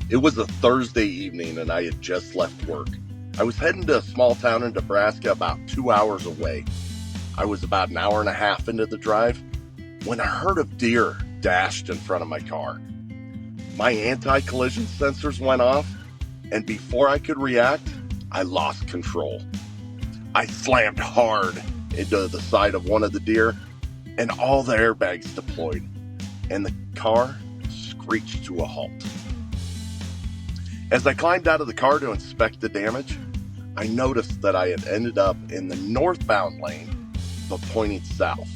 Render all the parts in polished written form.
It was a Thursday evening and I had just left work. I was heading to a small town in Nebraska about 2 hours away. I was about an hour and a half into the drive when a herd of deer dashed in front of my car. My anti-collision sensors went off, and before I could react, I lost control. I slammed hard into the side of one of the deer, and all the airbags deployed, and the car screeched to a halt. As I climbed out of the car to inspect the damage, I noticed that I had ended up in the northbound lane, but pointing south.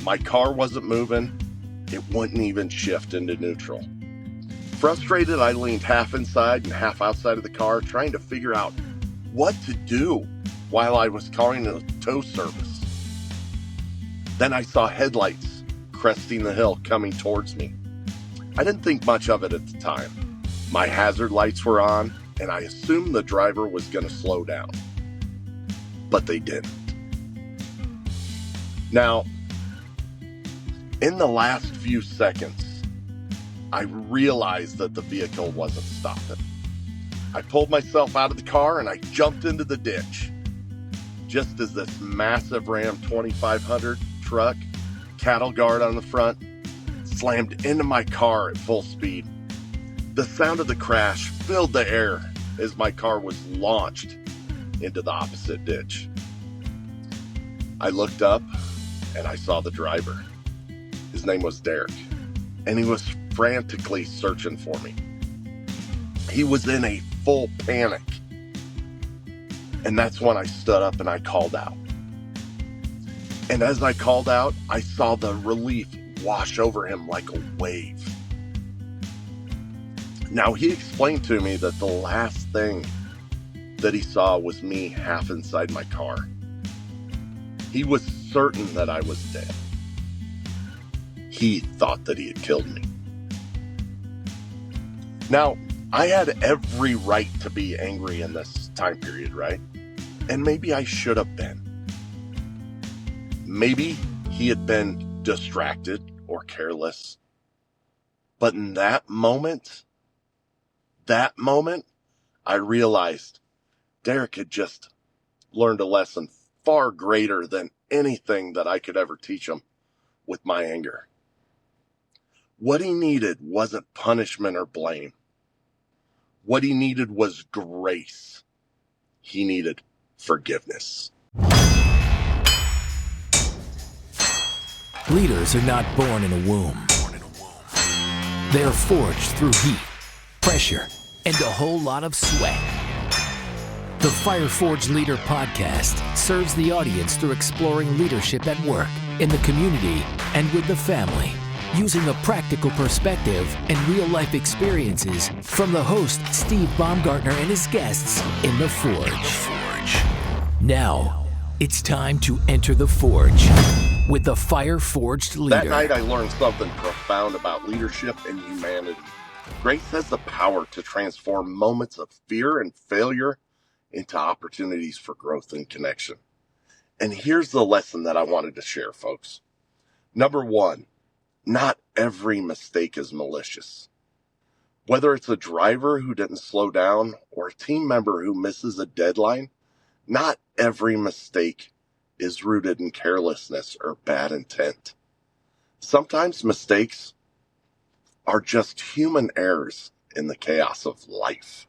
My car wasn't moving. It wouldn't even shift into neutral. Frustrated, I leaned half inside and half outside of the car, trying to figure out what to do while I was calling a tow service. Then I saw headlights cresting the hill coming towards me. I didn't think much of it at the time. My hazard lights were on, and I assumed the driver was going to slow down. But they didn't. Now, in the last few seconds, I realized that the vehicle wasn't stopping. I pulled myself out of the car and I jumped into the ditch. Just as this massive Ram 2500 truck, cattle guard on the front, slammed into my car at full speed. The sound of the crash filled the air as my car was launched into the opposite ditch. I looked up and I saw the driver. His name was Derek, and he was frantically searching for me. He was in a full panic. And that's when I stood up and I called out. And as I called out, I saw the relief wash over him like a wave. Now, he explained to me that the last thing that he saw was me half inside my car. He was certain that I was dead. He thought that he had killed me. Now, I had every right to be angry in this time period, right? And maybe I should have been. Maybe he had been distracted or careless. But in that moment, I realized Derek had just learned a lesson far greater than anything that I could ever teach him with my anger. What he needed wasn't punishment or blame. What he needed was grace. He needed forgiveness. Leaders are not born in a womb. They are forged through heat, pressure, and a whole lot of sweat. The Fire Forged Leader podcast serves the audience through exploring leadership at work, in the community, and with the family, using a practical perspective and real-life experiences from the host, Steve Baumgartner, and his guests in the Forge. Now, it's time to enter the Forge with the Fire Forged Leader. That night, I learned something profound about leadership and humanity. Grace has the power to transform moments of fear and failure into opportunities for growth and connection. And here's the lesson that I wanted to share, folks. Number one, not every mistake is malicious. Whether it's a driver who didn't slow down or a team member who misses a deadline, not every mistake is rooted in carelessness or bad intent. Sometimes mistakes are just human errors in the chaos of life.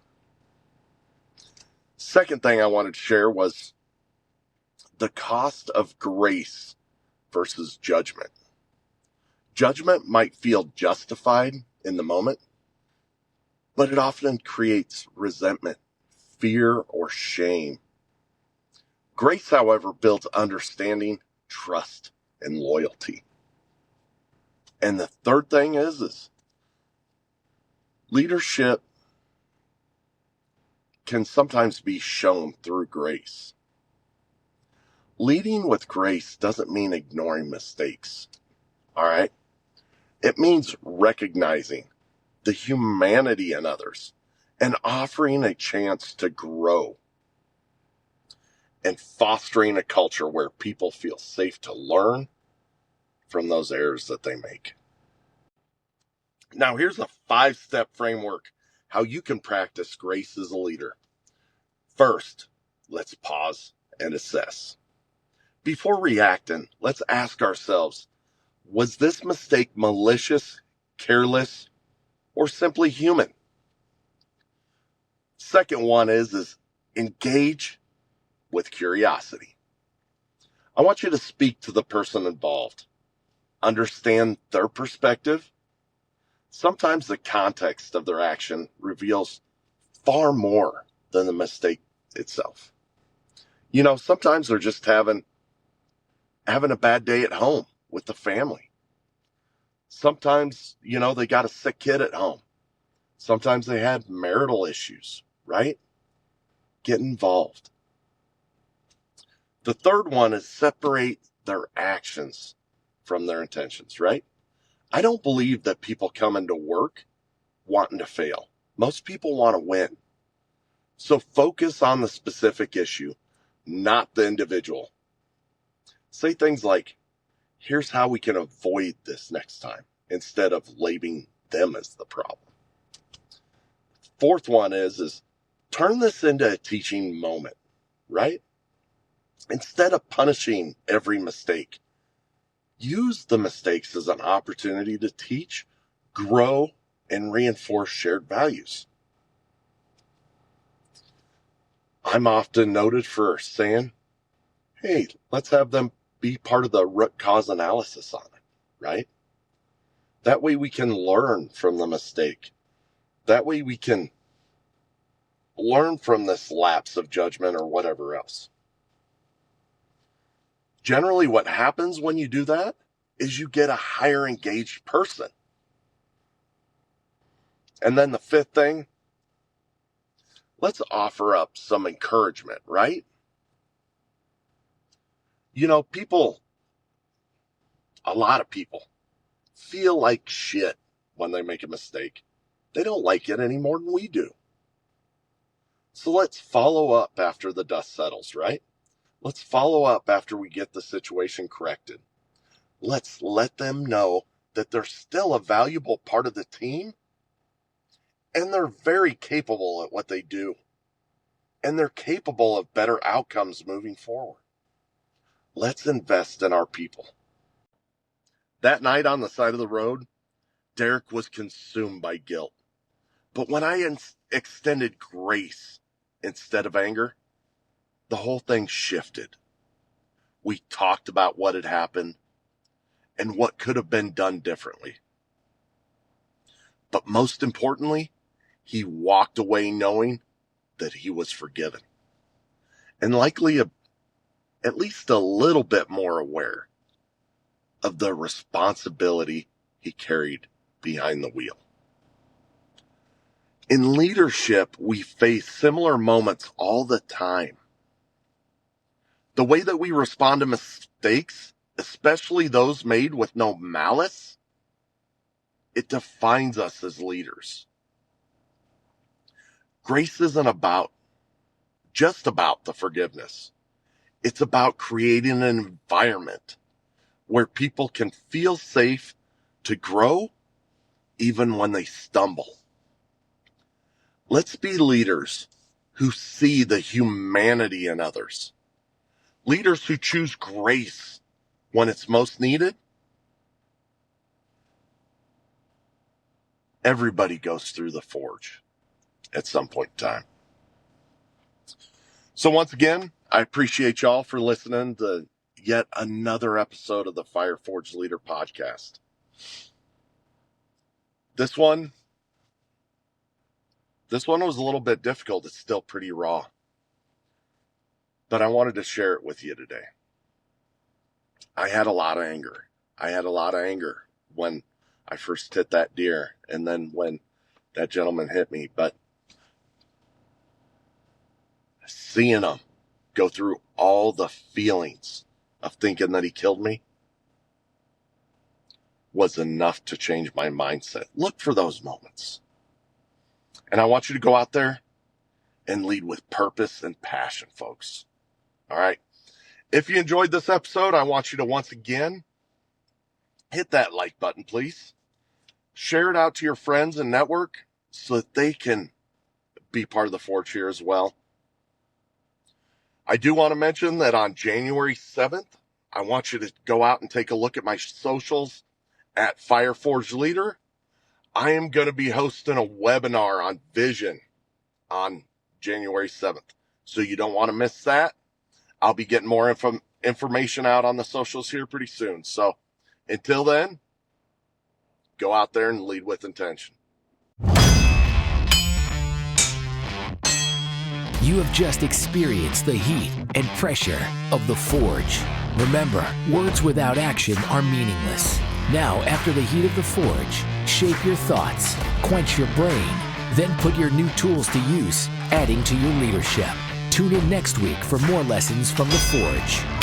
Second thing I wanted to share was the cost of grace versus judgment. Judgment might feel justified in the moment, but it often creates resentment, fear, or shame. Grace, however, builds understanding, trust, and loyalty. And the third thing is leadership can sometimes be shown through grace. Leading with grace doesn't mean ignoring mistakes, all right? It means recognizing the humanity in others and offering a chance to grow and fostering a culture where people feel safe to learn from those errors that they make. Now, here's a 5-step framework how you can practice grace as a leader. First, let's pause and assess. Before reacting, let's ask ourselves, was this mistake malicious, careless, or simply human? Second one is engage with curiosity. I want you to speak to the person involved. Understand their perspective. Sometimes the context of their action reveals far more than the mistake itself. Sometimes they're just having a bad day at home with the family. Sometimes, they got a sick kid at home. Sometimes they had marital issues, right? Get involved. The third one is separate their actions from their intentions, right? I don't believe that people come into work wanting to fail. Most people want to win. So focus on the specific issue, not the individual. Say things like, here's how we can avoid this next time, instead of labeling them as the problem. Fourth one is turn this into a teaching moment, right? Instead of punishing every mistake, use the mistakes as an opportunity to teach, grow, and reinforce shared values. I'm often noted for saying, hey, let's have them be part of the root cause analysis on it, right? That way we can learn from the mistake. That way we can learn from this lapse of judgment or whatever else. Generally, what happens when you do that is you get a higher engaged person. And then the fifth thing, let's offer up some encouragement, right? A lot of people feel like shit when they make a mistake. They don't like it any more than we do. So let's follow up after the dust settles, right? Let's follow up after we get the situation corrected. Let's let them know that they're still a valuable part of the team, and they're very capable at what they do, and they're capable of better outcomes moving forward. Let's invest in our people. That night on the side of the road, Derek was consumed by guilt. But when I extended grace instead of anger, the whole thing shifted. We talked about what had happened and what could have been done differently. But most importantly, he walked away knowing that he was forgiven, and likely at least a little bit more aware of the responsibility he carried behind the wheel. In leadership, we face similar moments all the time. The way that we respond to mistakes, especially those made with no malice, it defines us as leaders. Grace isn't just about the forgiveness. It's about creating an environment where people can feel safe to grow even when they stumble. Let's be leaders who see the humanity in others. Leaders who choose grace when it's most needed. Everybody goes through the forge at some point in time. So once again, I appreciate y'all for listening to yet another episode of the Fire Forge Leader podcast. This one was a little bit difficult. It's still pretty raw, but I wanted to share it with you today. I had a lot of anger. When I first hit that deer, and then when that gentleman hit me, but seeing him go through all the feelings of thinking that he killed me was enough to change my mindset. Look for those moments. And I want you to go out there and lead with purpose and passion, folks. All right. If you enjoyed this episode, I want you to once again hit that like button, please. Share it out to your friends and network. so that they can be part of the Forge here as well. I do want to mention that on January 7th, I want you to go out and take a look at my socials at Fireforge Leader. I am going to be hosting a webinar on vision on January 7th. So you don't want to miss that. I'll be getting more information out on the socials here pretty soon. So until then, go out there and lead with intention. You have just experienced the heat and pressure of the Forge. Remember, words without action are meaningless. Now, after the heat of the Forge, shape your thoughts, quench your brain, then put your new tools to use, adding to your leadership. Tune in next week for more lessons from the Forge.